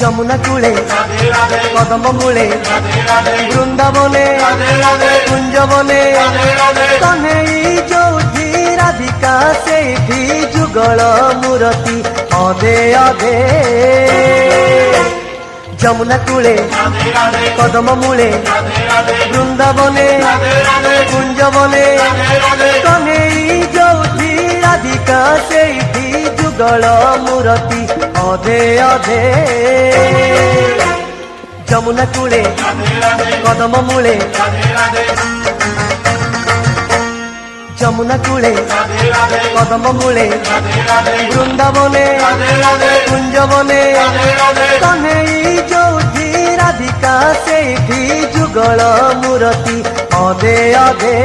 যমুনা কূলে কদম মূলে বৃন্দাবনে কুঞ্জবনে কন্হেই যোধি রাধিকা সেইঠি যুগল মূরতি অধে অধে যমুনা কূলে কদম মূলে বৃন্দাবনে কুঞ্জবনে কন্হেই যোধি রাধিকা সেইঠি যুগল মূরতি অধে অধে যমুনা কূলে কদম মূলে যমুনা কূলে কদম মূলে বৃন্দাবনে কুঞ্জবনে কন্হেই যোধি রাধিকা সেইঠি যুগল মূরতি অধে অধে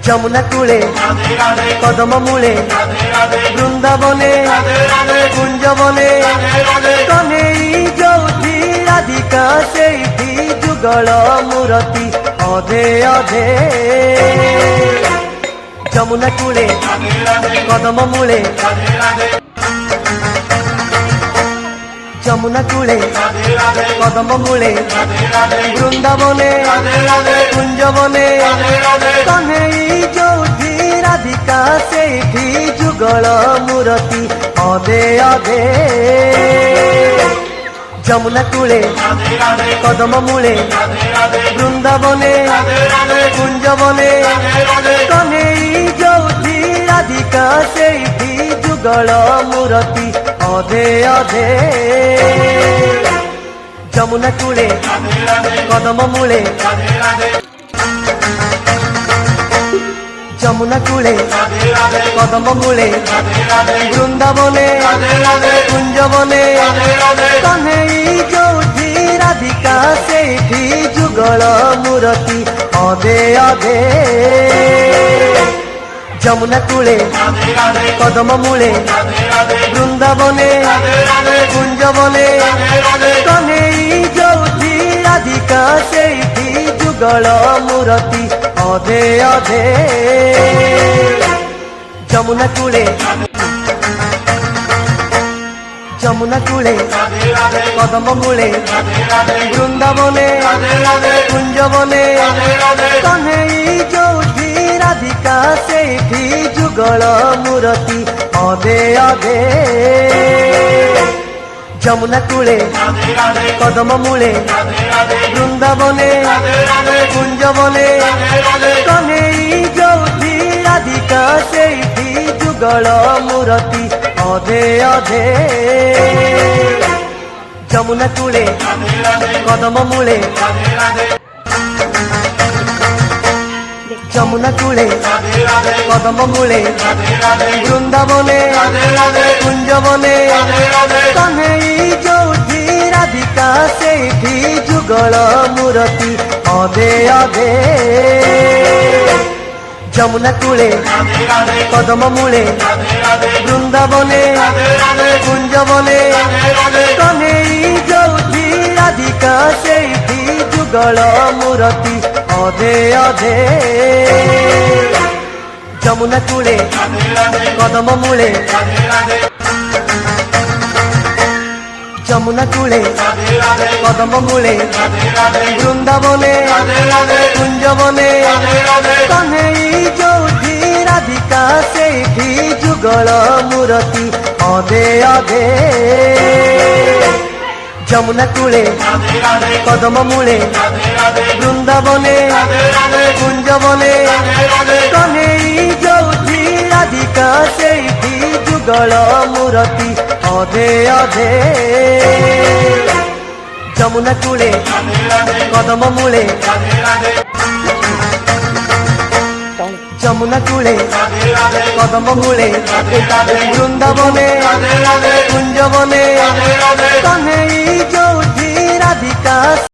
যমুনা কূলে কদম মূলে বৃন্দাবনে কুঞ্জবনে কন্হেই যোধি রাধিকা সেইঠি যুগল মূরতি অধে অধে যমুনা কূলে কদম মূলে যমুনা কূলে কদম মূলে বৃন্দাবনে কুঞ্জবনে কন্হেই যোধি রাধিকা সেইঠি যুগল মূরতি অধে অধে যমুনা কূলে কদম মূলে বৃন্দাবনে কুঞ্জবনে কন্হেই যোধি রাধিকা সেইঠি যুগল মূরতি অধে অধে যমুনা কূলে কদম মূলে যমুনা কূলে কদম মূলে বৃন্দাবনে কুঞ্জবনে কন্হেই যোধি রাধিকা সেইঠি যুগল মূরতি অধে অধে যমুনা কূলে কদম মূলে বৃন্দাবনে কুঞ্জবনে কন্হেই যোধি রাধিকা সেইঠি যুগল মূরতি অধে অধে যমুনা কূলে যমুনা কূলে কদম মূলে বৃন্দাবনে কুঞ্জবনে কন্হেই যোধি রাধিকা সেইঠি যুগল মূরতি অধে অধে যমুনা কূলে কদম মূলে বৃন্দাবনে কুঞ্জবনে কন্হেই যোধি রাধিকা সেইঠি যুগল মূরতি অধে অধে যমুনা কূলে কদম মূলে যমুনা কূলে কদম মূলে বৃন্দাবনে কুঞ্জবনে কন্হেই যোধি রাধিকা সেইঠি যুগল মূরতি অধে অধে যমুনা কূলে কদম মূলে বৃন্দাবনে কুঞ্জবনে কন্হেই যোধি রাধিকা সেইঠি যুগল মূরতি অধে অধে যমুনা কূলে কদম মূলে যমুনা কূলে কদম মূলে বৃন্দাবনে কুঞ্জবনে কন্হেই যোধি রাধিকা সেইঠি যুগল মূরতি অধে অধে যমুনা কূলে কদম মূলে বৃন্দাবনে কুঞ্জবনে কন্হেই যোধি রাধিকা সেইঠি যুগল মূরতি অধে অধে যমুনা কূলে কদম মূলে যমুনা কূলে কদম মূলে বৃন্দাবনে কুঞ্জবনে কন্হেই যোধি রাধিকা